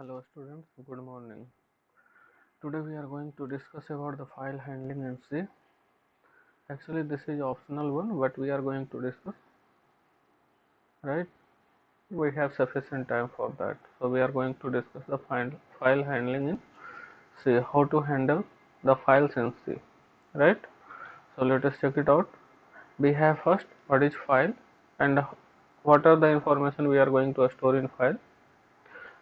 Hello students, good morning. Today we are going to discuss about the file handling in C. Actually this is optional one but we are going to discuss, right? We have sufficient time for that. So we are going to discuss the file handling in C, how to handle the files in C, right? So let us check it out. We have first what is file and what are the information we are going to store in file,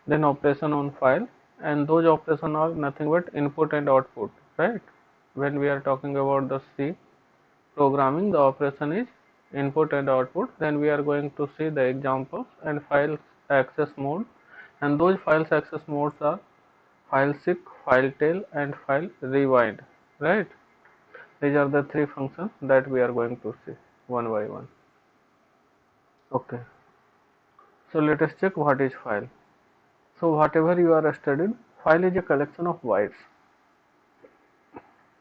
then operation on file, and those operation are nothing but input and output, right? When we are talking about the C programming, the operation is input and output. Then we are going to see the examples and file access mode, and those files access modes are file seek, file tail, and file rewind, right? These are the three functions that we are going to see one by one. Okay, so let us check what is file. So whatever you are studying, file is a collection of bytes.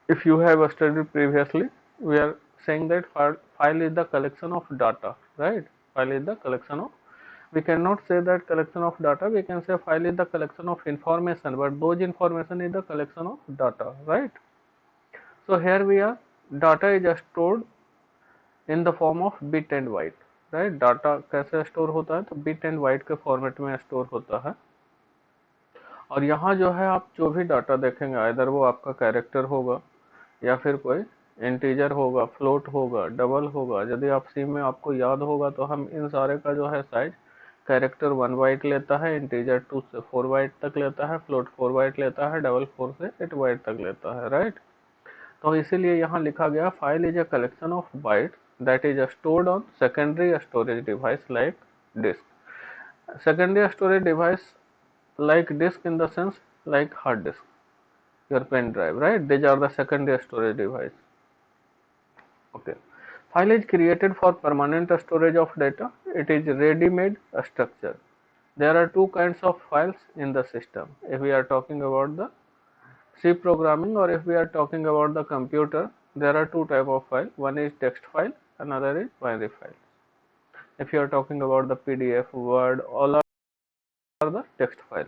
If you have studied previously, we are saying that file is the collection of data, right? File is the collection of, we cannot say that collection of data, we can say file is the collection of information, but those information is the collection of data, right? So here we are, data is stored in the form of bit and byte, right? Data कैसे store होता है, तो bit and bite के format में store होता है। और यहाँ जो है आप जो भी डाटा देखेंगे, इधर वो आपका कैरेक्टर होगा या फिर कोई इंटीजर होगा, फ्लोट होगा, डबल होगा। यदि आप सी में आपको याद होगा तो हम इन सारे का जो है साइज, कैरेक्टर 1 बाइट लेता है, इंटीजर 2 से 4 बाइट तक लेता है, फ्लोट 4 बाइट लेता है, डबल 4 से 8 बाइट तक लेता है, राइट? तो इसीलिए यहाँ लिखा गया file is a collection of byte that is stored on secondary storage device like disk. Secondary storage device like disk in the sense like hard disk, your pen drive, right? These are the secondary storage device. Okay, file is created for permanent storage of data. It is ready made structure. There are two kinds of files in the system. If we are talking about the C programming or if we are talking about the computer, there are two type of file. One is text file, another is binary file. If you are talking about the PDF, Word, all are the text file.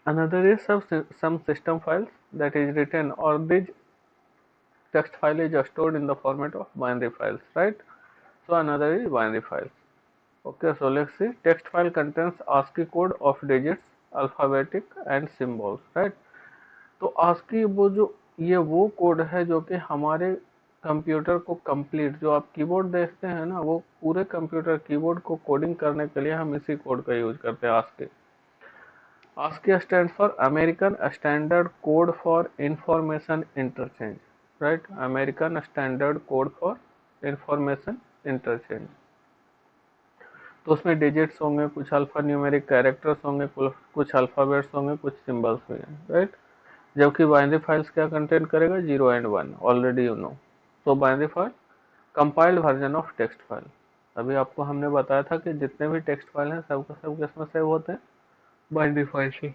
Another is some system files that is written, or this text file is stored in the format of binary files, right? So another is binary files. Okay, so let's see. Text file contains ASCII code of digits, alphabetic and symbols, right? तो ASCII वो code है जो कि हमारे computer को complete, जो आप keyboard देखते हैं ना, वो पूरे कंप्यूटर कीबोर्ड को कोडिंग करने के लिए हम इसी कोड का यूज करते हैं, ASCII. ASCII stands for American Standard Code for Information Interchange, right? American Standard Code for Information Interchange. तो उसमें डिजिट्स होंगे, कुछ अल्फा न्यूमेरिक कैरेक्टर्स होंगे, कुछ अल्फाबेट्स होंगे, कुछ सिंबल्स भी हैं, राइट? जबकि बाइनरी फाइल्स क्या कंटेन करेगा, 0 एंड 1, ऑलरेडी यू नो. तो binary file compiled version of text file. अभी आपको हमने बताया था कि जितने भी टेक्स्ट फाइल हैं सब किसमें सेव होते हैं, बाइनरी फाइल से,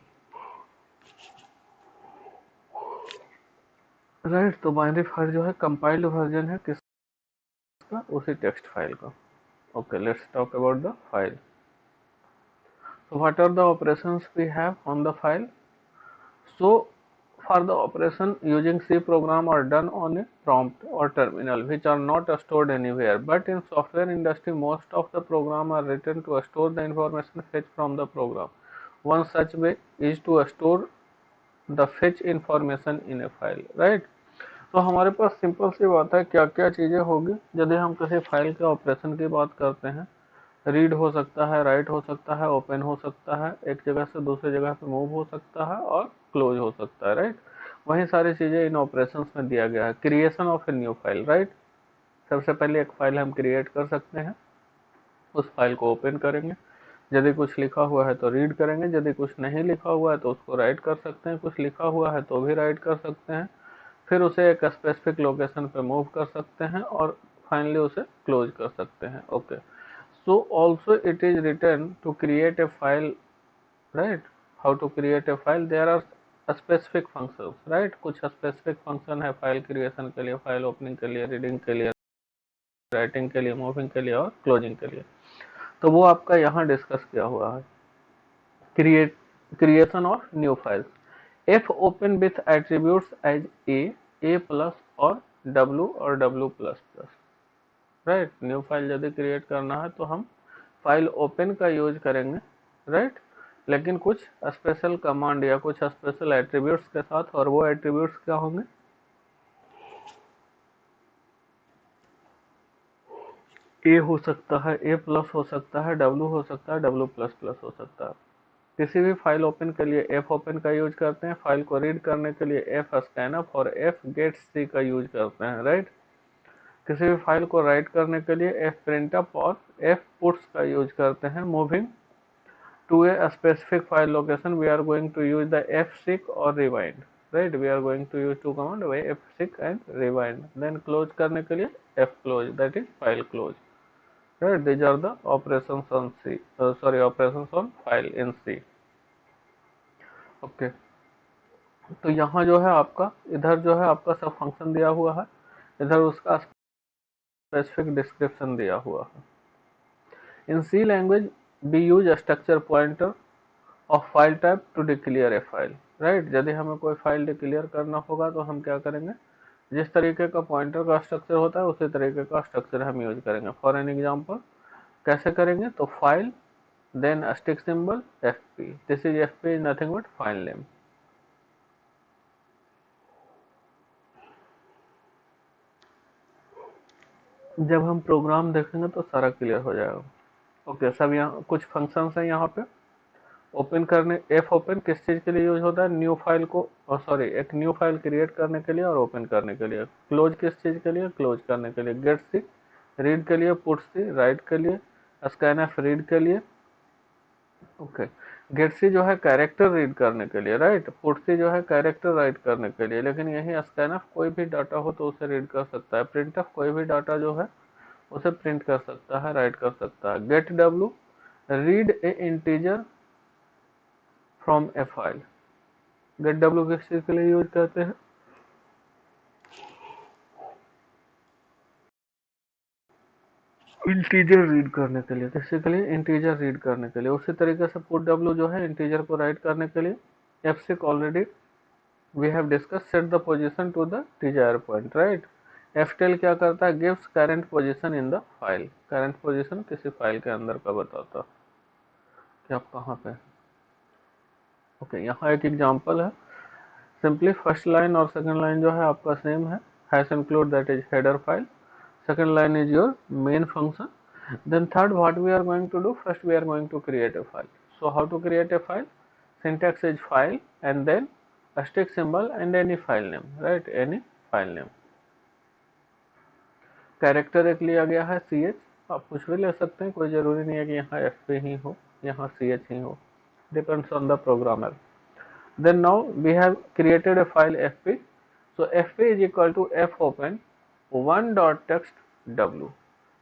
राइट? तो बाइनरी फाइल जो है कंपाइल्ड वर्जन है किसका, उसी टेक्स्ट फाइल का. Okay, let's talk about the file. So what are the operations we have on the file? So for the operation using C program are done on a prompt or terminal, which are not stored anywhere. But in software industry, most of the program are written to store the information fetched from the program. One such way is to store the fetch information in a file, right? तो हमारे पास simple सी बात है, क्या क्या चीज़ें होगी यदि हम किसी फाइल के ऑपरेशन की बात करते हैं. रीड हो सकता है, राइट हो सकता है, ओपन हो सकता है, एक जगह से दूसरी जगह पे मूव हो सकता है और क्लोज हो सकता है, राइट? वही सारी चीज़ें इन ऑपरेशंस में दिया गया है. Creation of a new file, right? सबसे पहले एक फाइल हम क्रिएट कर सकते हैं, उस फाइल को ओपन करेंगे, यदि कुछ लिखा हुआ है तो रीड करेंगे, यदि कुछ नहीं लिखा हुआ है तो उसको राइट कर सकते हैं, कुछ लिखा हुआ है तो भी राइट कर सकते हैं, फिर उसे एक स्पेसिफिक लोकेशन पे मूव कर सकते हैं और फाइनली उसे क्लोज कर सकते हैं. Okay, so also it is written to create a file, right? How to create a file, there are specific functions, right? कुछ specific function है फाइल क्रिएशन के लिए, फाइल ओपनिंग के लिए, रीडिंग के लिए, राइटिंग के लिए, मूविंग के लिए और क्लोजिंग के लिए। तो वो आपका यहाँ डिस्कस किया हुआ है। Creation of new files, F open with attributes as A plus और डब्ल्यू और W plus plus, right. New file यदि क्रिएट करना है तो हम फाइल ओपन का यूज करेंगे, राइट, लेकिन कुछ स्पेशल कमांड या कुछ स्पेशल एट्रीब्यूट्स के साथ। और वो एट्रीब्यूट्स क्या होंगे? ए हो सकता है, ए प्लस हो सकता है, डब्ल्यू हो सकता है, डब्ल्यू प्लस प्लस हो सकता है। किसी भी फाइल ओपन के लिए एफ ओपन का यूज करते हैं, फाइल को रीड करने के लिए एफ स्कैनअप और एफ गेट सी का यूज करते हैं, राइट। किसी भी फाइल को राइट करने के लिए एफ प्रिंटअप और एफ पुट्स का यूज करते हैं। Moving to a specific file location, we are going to use the fseek or rewind, right. We are going to use two command, fseek and rewind. Then close करने के लिए fclose, that is file close, right. These are the operations on C, operations on file in C. Okay. तो यहाँ जो है आपका, इधर जो है आपका सब फंक्शन दिया हुआ है, इधर उसका स्पेसिफिक डिस्क्रिप्शन दिया हुआ है। इन C language we use a structure pointer of file type to declare a file, right. यदि हमें कोई फाइल डिक्लेयर करना होगा तो हम क्या करेंगे, जिस तरीके का पॉइंटर का स्ट्रक्चर होता है उसी तरीके का स्ट्रक्चर हम यूज करेंगे। फॉर एन एग्जांपल कैसे करेंगे, तो file then stick symbol fp, this is fp is nothing but file name. जब हम प्रोग्राम देखेंगे तो सारा क्लियर हो जाएगा। ओके, सब यहाँ कुछ फंक्शंस हैं यहाँ पे। ओपन करने, एफ ओपन किस चीज के लिए यूज होता है, न्यू फाइल को, एक न्यू फाइल क्रिएट करने के लिए और ओपन करने के लिए। क्लोज किस चीज के लिए, क्लोज करने के लिए। गेट सी रीड के लिए, पुट सी राइट के लिए, स्कैनएफ रीड के लिए। ओके, गेट सी जो है कैरेक्टर रीड करने के लिए, राइट। पुट सी जो है कैरेक्टर राइट करने के लिए, लेकिन यही स्कैनएफ कोई भी डाटा हो तो उसे रीड कर सकता है। प्रिंटएफ कोई भी डाटा जो है उसे प्रिंट कर सकता है, राइट कर सकता है। Get W read a integer from a file. Get W किस चीज के लिए यूज करते हैं, इंटीजर रीड करने के लिए। किसी के लिए, इंटीजर रीड करने के लिए। उसी तरीके से पुट डब्ल्यू जो है इंटीजर को राइट करने के लिए। fseek already we have discuss, set the position to the desire point, right. ftail क्या करता है, gives current position in the file. Current position किसी फाइल के अंदर का बताता है कि आप कहाँ पे। ओके, यहाँ एक एग्जांपल है। सिंपली फर्स्ट लाइन और सेकंड लाइन जो है आपका सेम है। Hash include that is header file, second line is your main function. Then third, what we are going to do, first we are going to create a file. So how to create a file, syntax is file and then asterisk symbol and any file name, right, any file name. Character एक लिया गया है ch, आप कुछ भी ले सकते हैं, कोई जरूरी नहीं है कि यहाँ fp ही हो, यहाँ ch ही हो, depends on the programmer. Then now we have created a file fp. So fp is equal to f open one.txt w.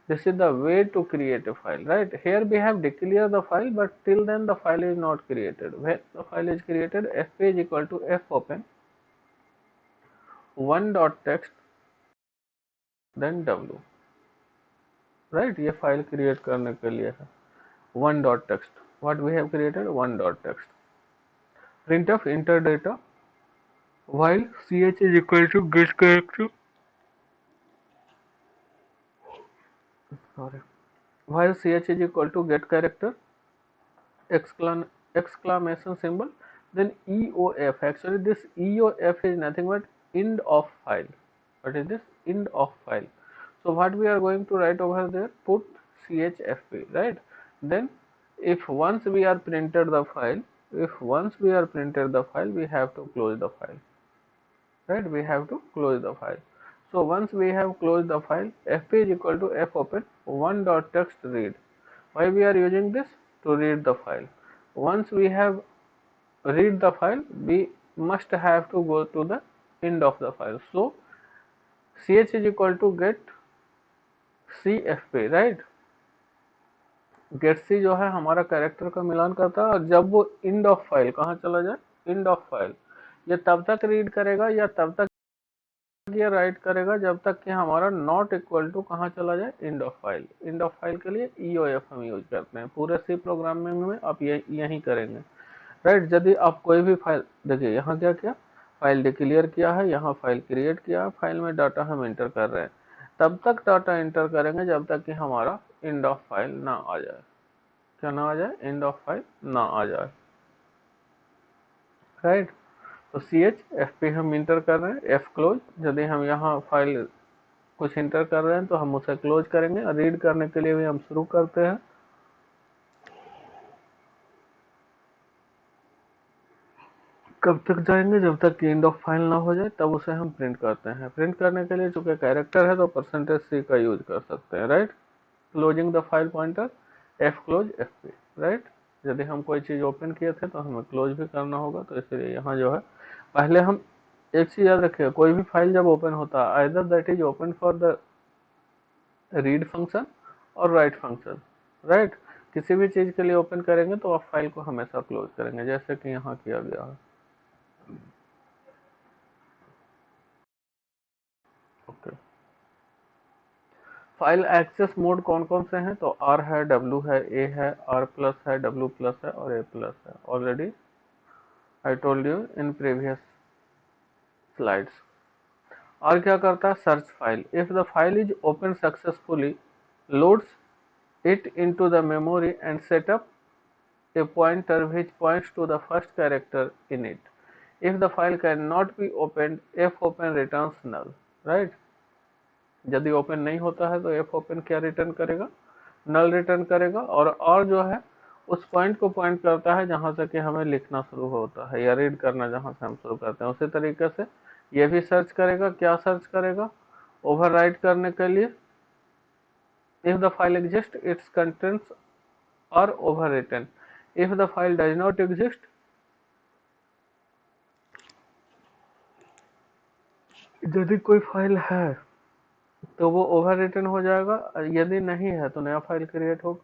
This is the way to create a file, right. Here we have declared the file, but till then the file is not created. When the file is created, fp is equal to f open one.txt then w, right. ये file create करने के लिए है one.txt. what we have created, one.txt. printf enter data while ch is equal to get character, sorry, while ch is equal to get character exclamation symbol, then eof. Actually this eof is nothing but end of file. What is this, end of file? So what we are going to write over there, put chfp, right. Then if once we are printed the file, we have to close the file, right. We have to close the file. So once we have closed the file, fp is equal to f open one.txt read. Why we are using this, to read the file. Once we have read the file, we must have to go to the end of the file. So ch is equal to get cfp, right. get c जो है हमारा character का मिलान करता है, और जब वो end of file कहाँ चला जाए, end of file, ये तब तक रीड करेगा या तब तक ये राइट करेगा जब तक कि हमारा नॉट इक्वल टू कहाँ चला जाए, end of file. End of file के लिए EOF हम यूज करते हैं, पूरे सी प्रोग्रामिंग में आप यही करेंगे, राइट। यदि आप कोई भी फाइल, देखिए यहाँ क्या किया, फाइल डिक्लेयर किया है, यहाँ फाइल क्रिएट किया है, फाइल में डाटा हम इंटर कर रहे हैं, तब तक डाटा इंटर करेंगे जब तक कि हमारा एंड ऑफ फाइल ना आ जाए। क्या ना आ जाए, एंड ऑफ फाइल ना आ जाए, राइट। तो CH हम इंटर कर रहे हैं, F क्लोज, यदि हम यहाँ फाइल कुछ इंटर कर रहे हैं तो हम उसे क्लोज करेंगे। और रीड करने के लिए भी हम शुरू करते हैं, कब तक जाएंगे, जब तक कि एंड ऑफ फाइल ना हो जाए, तब उसे हम प्रिंट करते हैं। प्रिंट करने के लिए चूंकि कैरेक्टर है तो %C का यूज कर सकते हैं, right. Closing the file pointer, F close FP, right. यदि हम कोई चीज ओपन किए थे तो हमें क्लोज भी करना होगा, तो इसलिए यहाँ जो है पहले हम एक चीज याद रखिए, कोई भी फाइल जब ओपन होता है either that is open for the read function और राइट फंक्शन, राइट। किसी भी चीज के लिए ओपन करेंगे तो आप फाइल को हमेशा क्लोज करेंगे, जैसे कि यहाँ किया गया है। ओके, फाइल एक्सेस मोड कौन कौन से हैं, तो R है, W है, A है, R प्लस है, W प्लस है और A प्लस है। Already I told you in previous slides. और क्या करता है, search file. If the file is open successfully, loads it into the memory and set up a pointer which points to the first character in it. If the file cannot be opened, fopen returns null, right। यदि open नहीं होता है तो fopen क्या return करेगा, नल return करेगा। और जो है उस पॉइंट को पॉइंट करता है जहां से कि हमें लिखना शुरू होता है या रीड करना जहां से हम शुरू करते हैं। उसी तरीके से ये भी सर्च करेगा, क्या सर्च करेगा, ओवरराइट करने के लिए। if the file exists, its contents are overwritten. If the file does not exist, यदि कोई फाइल है तो वो ओवररिटन हो जाएगा, यदि नहीं है तो नया फाइल क्रिएट होगा।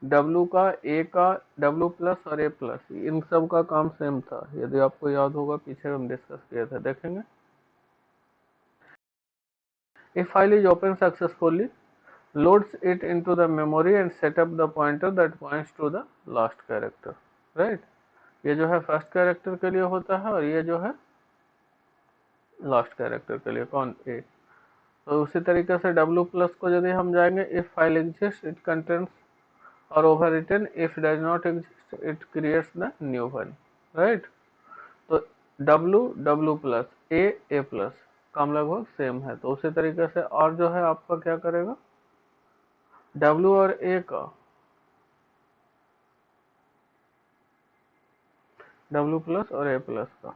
W का, A का, W प्लस और A प्लस, इन सब का काम सेम था, यदि आपको याद होगा पीछे हम डिस्कस किए थे, देखेंगे। If file is open successfully, loads it into the memory and set up the pointer that points to the last character, right। ये जो है फर्स्ट कैरेक्टर के लिए होता है और ये जो है लास्ट कैरेक्टर के लिए, कौन, A। तो उसी तरीके से W प्लस को यदि हम जाएंगे, if file exist it contents और overwrite, if does not exist it creates the new one, right. तो W प्लस A प्लस काम लगभग सेम है। तो उसी तरीके से और जो है आपका क्या करेगा, W और A का, W प्लस और A प्लस का।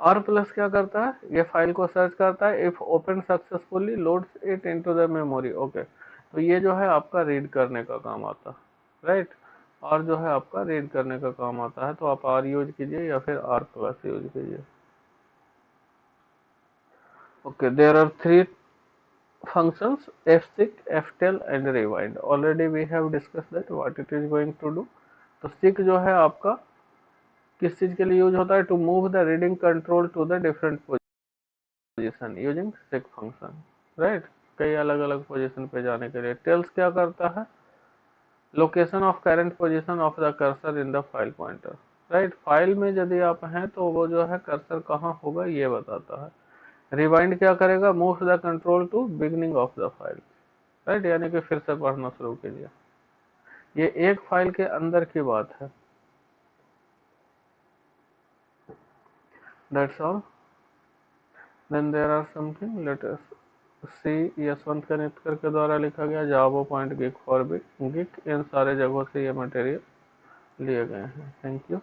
R प्लस क्या करता है, ये फाइल को सर्च करता है, if open successfully loads it into the memory, okay. तो ये जो है आपका रीड करने का काम आता है, राइट। और जो है आपका रीड करने का काम आता है, तो आप R यूज कीजिए या फिर R प्लस यूज कीजिए। Okay, there are 3 functions, fseek, ftell and rewind. Already we have discussed that what it is going to do. तो seek जो है आपका किस चीज के लिए यूज होता है, to move the reading control to the different position using seek function, right. कई अलग अलग पोजीशन पे जाने के लिए। टेल्स क्या करता है, location of current position of the cursor in the file pointer, right. File में यदि आप हैं तो वो जो है कर्सर कहाँ होगा ये बताता है। रिवाइंड क्या करेगा, move the control to beginning of the file, right, यानी कि फिर से पढ़ना शुरू कीजिए। ये एक फाइल के अंदर की बात है। That's all. Then there are something, let us see. Yashwant Kanetkar के द्वारा लिखा गया Java point gig for gig, इन सारे जगहों से ये मटेरियल लिए गए हैं। Thank you.